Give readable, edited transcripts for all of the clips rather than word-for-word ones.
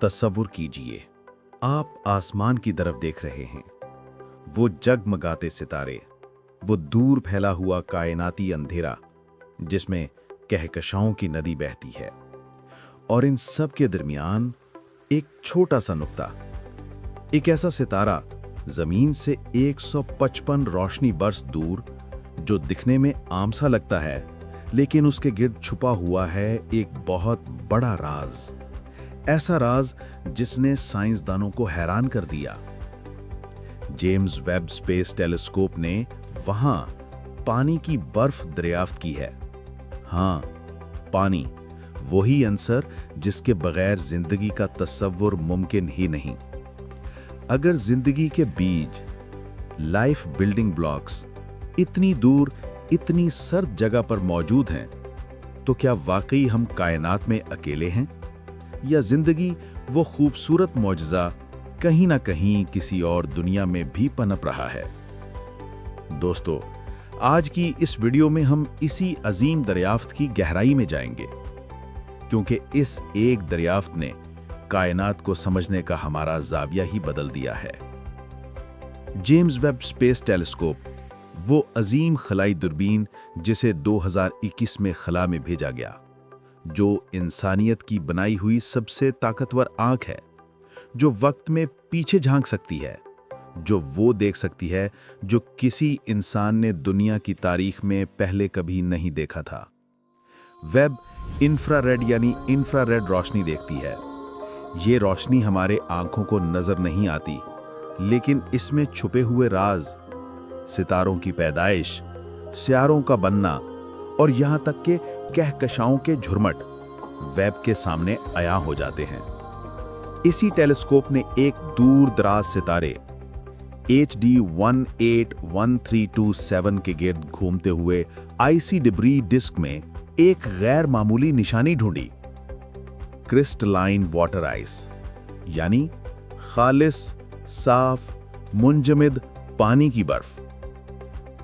तस्वुर कीजिए, आप आसमान की तरफ देख रहे हैं। वो जगमगाते सितारे, वो दूर फैला हुआ कायनाती अंधेरा जिसमें कहकशाओं की नदी बहती है, और इन सब के दरमियान एक छोटा सा नुक्ता, एक ऐसा सितारा जमीन से 155 रोशनी बरस दूर, जो दिखने में आम सा लगता है, लेकिन उसके गिर्द छुपा हुआ है एक बहुत बड़ा राज। ऐसा राज जिसने साइंसदानों को हैरान कर दिया। जेम्स वेब स्पेस टेलीस्कोप ने वहां पानी की बर्फ दरियाफ्त की है। हाँ, पानी, वही अंसर जिसके बगैर जिंदगी का तस्वुर मुमकिन ही नहीं। अगर जिंदगी के बीज, लाइफ बिल्डिंग ब्लॉक्स इतनी दूर, इतनी सर्द जगह पर मौजूद हैं, तो क्या वाकई हम कायनात में अकेले हैं, या जिंदगी वो खूबसूरत मौजज़ा कहीं ना कहीं किसी और दुनिया में भी पनप रहा है? दोस्तों, आज की इस वीडियो में हम इसी अजीम दरियाफ्त की गहराई में जाएंगे, क्योंकि इस एक दरियाफ्त ने कायनात को समझने का हमारा जाविया ही बदल दिया है। जेम्स वेब स्पेस टेलीस्कोप, वो अजीम खलाई दूरबीन जिसे 2021 में खला में भेजा गया, जो इंसानियत की बनाई हुई सबसे ताकतवर आंख है, जो वक्त में पीछे झांक सकती है, जो वो देख सकती है जो किसी इंसान ने दुनिया की तारीख में पहले कभी नहीं देखा था। वेब इंफ्रारेड यानी इंफ्रारेड रोशनी देखती है। ये रोशनी हमारे आंखों को नजर नहीं आती, लेकिन इसमें छुपे हुए राज, सितारों की पैदाइश, सियारों का बनना और यहाँ तक के कहकशाओं के झुरमट वेब के सामने अया हो जाते हैं। इसी टेलीस्कोप ने एक दूर दराज सितारे HD 181327 के गिर्द घूमते हुए आईसी डिब्री डिस्क में एक गैर मामूली निशानी ढूंढी, क्रिस्टलाइन वाटर आइस, यानी खालिस, साफ, मुंजमद पानी की बर्फ।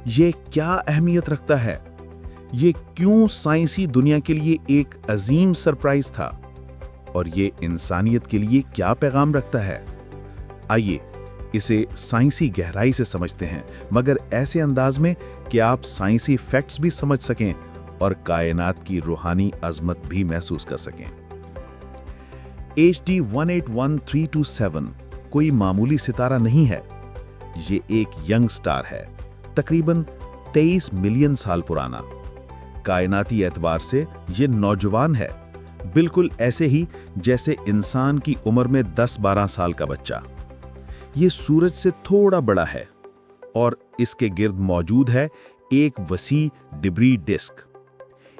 ये क्या अहमियत रखता है? ये क्यों साइंसी दुनिया के लिए एक अजीम सरप्राइज था? और ये इंसानियत के लिए क्या पैगाम रखता है? आइए इसे साइंसी गहराई से समझते हैं, मगर ऐसे अंदाज में कि आप साइंसी फैक्ट्स भी समझ सकें और कायनात की रूहानी अजमत भी महसूस कर सकें। HD 181327 कोई मामूली सितारा नहीं है। ये एक यंग स्टार है, तकरीबन 23 मिलियन साल पुराना। कायनाती एतबार से ये नौजवान है, बिल्कुल ऐसे ही जैसे इंसान की उम्र में 10-12 साल का बच्चा। ये सूरज से थोड़ा बड़ा है और इसके गिर्द मौजूद है एक वसी डिब्री डिस्क,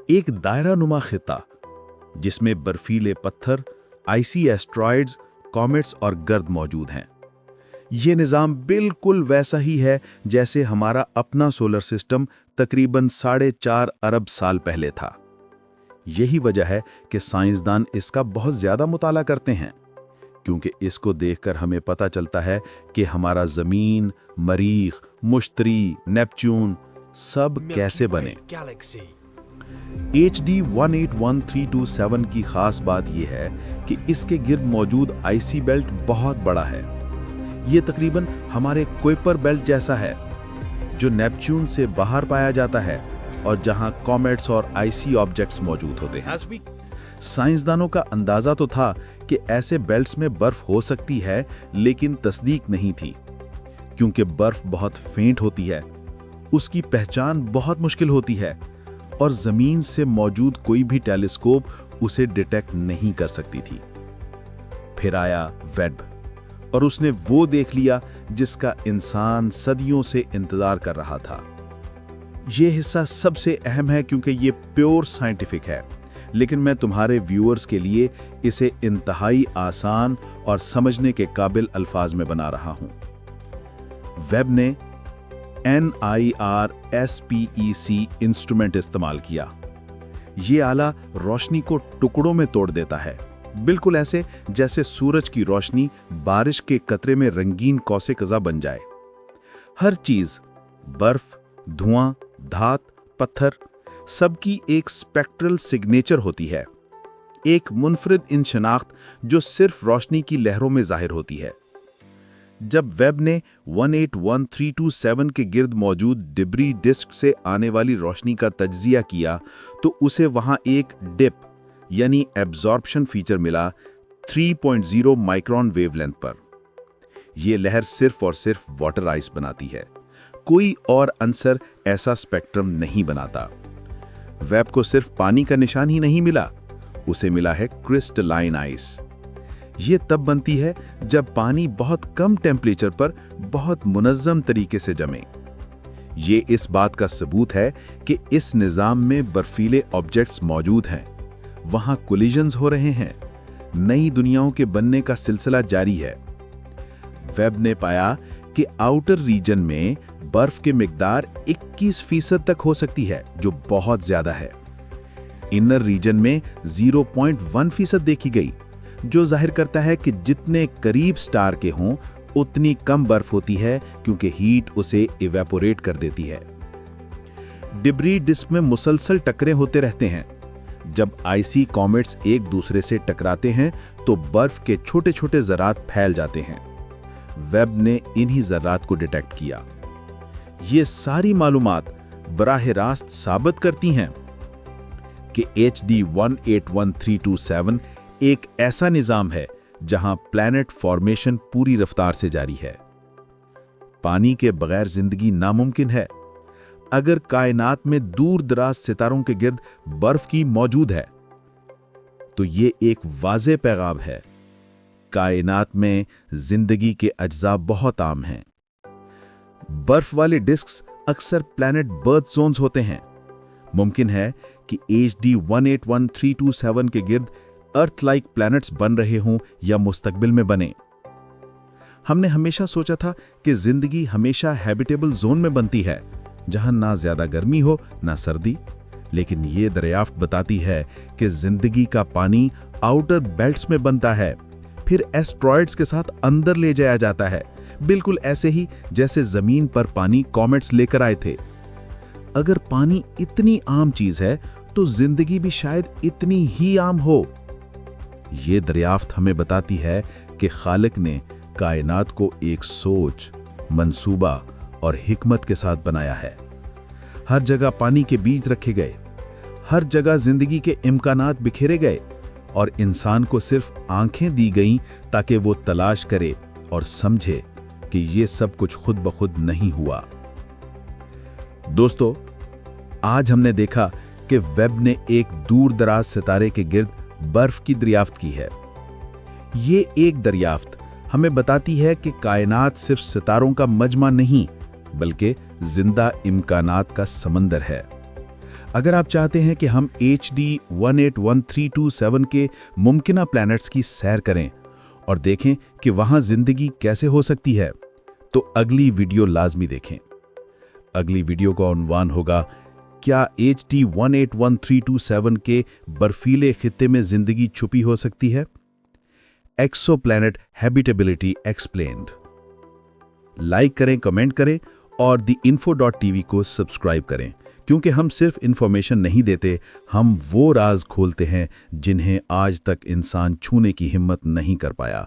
एक दायरा नुमा खिता जिसमें बर्फीले पत्थर, आइसी एस्ट्रॉइड्स, कॉमेट्स और गर्द मौजूद हैं। ये निज़ाम बिल्कुल वैसा ही है जैसे हमारा अपना सोलर सिस्टम तकरीबन 4.5 अरब साल पहले था। यही वजह है कि साइंसदान इसका बहुत ज्यादा मुताला करते हैं, क्योंकि इसको देखकर हमें पता चलता है कि हमारा जमीन, मरीख, मुश्तरी, नेपच्यून सब कैसे बने। HD 181327 की खास बात यह है कि इसके गिर्द मौजूद आईसी बेल्ट बहुत बड़ा है। ये तकरीबन हमारे कुइपर बेल्ट जैसा है, जो नेपच्यून से बाहर पाया जाता है और जहां कॉमेट्स और आईसी ऑब्जेक्ट्स मौजूद होते हैं। साइंसदानों का अंदाजा तो था कि ऐसे बेल्ट्स में बर्फ हो सकती है, लेकिन तस्दीक नहीं थी, क्योंकि बर्फ बहुत फेंट होती है, उसकी पहचान बहुत मुश्किल होती है और जमीन से मौजूद कोई भी टेलीस्कोप उसे डिटेक्ट नहीं कर सकती थी। फिर आया वेब और उसने वो देख लिया जिसका इंसान सदियों से इंतजार कर रहा था। ये हिस्सा सबसे अहम है क्योंकि ये प्योर साइंटिफिक है, लेकिन मैं तुम्हारे व्यूअर्स के लिए इसे इंतहाई आसान और समझने के काबिल अल्फाज में बना रहा हूं। वेब ने NIRSPEC इंस्ट्रूमेंट इस्तेमाल किया। ये आला रोशनी को टुकड़ों में तोड़ देता है, बिल्कुल ऐसे जैसे सूरज की रोशनी बारिश के कतरे में रंगीन कौसे कज़ा बन जाए। हर चीज, बर्फ, धुआं, धात, पत्थर, सबकी एक स्पेक्ट्रल सिग्नेचर होती है। एक मुनफरिद इंशनाख्त जो सिर्फ रोशनी की लहरों में जाहिर होती है। जब वेब ने 181327 के गिर्द मौजूद डिब्री डिस्क से आने वाली रोशनी का तज्जिया किया तो उसे वहां एक डिप यानी एब्जॉर्प्शन फीचर मिला 3.0 माइक्रोन वेवलेंथ पर। यह लहर सिर्फ और सिर्फ वाटर आइस बनाती है, कोई और अंसर ऐसा स्पेक्ट्रम नहीं बनाता। वेब को सिर्फ पानी का निशान ही नहीं मिला, उसे मिला है क्रिस्टलाइन आइस। ये तब बनती है जब पानी बहुत कम टेम्परेचर पर बहुत मुनज़्ज़म तरीके से जमे। ये इस बात का सबूत है कि इस निज़ाम में बर्फीले ऑब्जेक्ट्स मौजूद हैं, वहां कोलिजन्स हो रहे हैं, नई दुनियाओं के बनने का सिलसिला जारी है। वेब ने पाया कि आउटर रीजन में बर्फ की मिकदार 21% तक हो सकती है, जो बहुत ज्यादा है। इनर रीजन में 0.1% देखी गई, जो जाहिर करता है कि जितने करीब स्टार के हों उतनी कम बर्फ होती है, क्योंकि हीट उसे इवेपोरेट कर देती है। डिब्री डिस्क में मुसलसल टकरे होते रहते हैं। जब आइसी कॉमेट्स एक दूसरे से टकराते हैं तो बर्फ के छोटे छोटे ज़रात फैल जाते हैं। वेब ने इन्हीं ज़रात को डिटेक्ट किया। ये सारी मालूमात बराह रास्त साबित करती हैं कि HD 181327 एक ऐसा निज़ाम है जहां प्लैनेट फॉर्मेशन पूरी रफ्तार से जारी है। पानी के बगैर जिंदगी नामुमकिन है। अगर कायनात में दूर दराज सितारों के गिर्द बर्फ की मौजूद है तो ये एक वाज़े पैगाम है, कायनात में जिंदगी के अज्जा बहुत आम हैं। बर्फ वाले डिस्क्स अक्सर प्लैनेट बर्थ जोन्स होते हैं। मुमकिन है कि HD 181327 के गिर्द अर्थ लाइक प्लैनेट्स बन रहे हों या मुस्तकबिल में बने। हमने हमेशा सोचा था कि जिंदगी हमेशा हैबिटेबल जोन में बनती है, जहां ना ज्यादा गर्मी हो ना सर्दी, लेकिन ये दरियाफ्त बताती है कि जिंदगी का पानी आउटर बेल्ट्स में बनता है, फिर एस्ट्रॉइड्स के साथ अंदर ले जाया जाता है, बिल्कुल ऐसे ही जैसे जमीन पर पानी कॉमेट्स लेकर आए थे। अगर पानी इतनी आम चीज है तो जिंदगी भी शायद इतनी ही आम हो। ये दरियाफ्त हमें बताती है कि खालिक ने कायनात को एक सोच, मंसूबा और हिकमत के साथ बनाया है। हर जगह पानी के बीज रखे गए, हर जगह जिंदगी के इम्कानात बिखेरे गए और इंसान को सिर्फ आंखें दी गईं ताकि वो तलाश करे और समझे कि ये सब कुछ खुद ब खुद नहीं हुआ। दोस्तों, आज हमने देखा कि वेब ने एक दूर दराज सितारे के गिर्द बर्फ की दरियाफ्त की है। ये एक दरियाफ्त हमें बताती है कि कायनात सिर्फ सितारों का मजमा नहीं, बल्कि जिंदा इम्कानात का समंदर है। अगर आप चाहते हैं कि हम HD 181327 के मुमकिना प्लैनेट्स की सैर करें और देखें कि वहां जिंदगी कैसे हो सकती है, तो अगली वीडियो लाजमी देखें। अगली वीडियो का उन्वान होगा, क्या HD 181327 के बर्फीले खित्ते में जिंदगी छुपी हो सकती है? Exoplanet habitability explained. लाइक करें, कमेंट करें और theinfo.tv को सब्सक्राइब करें, क्योंकि हम सिर्फ इंफॉर्मेशन नहीं देते, हम वो राज खोलते हैं जिन्हें आज तक इंसान छूने की हिम्मत नहीं कर पाया।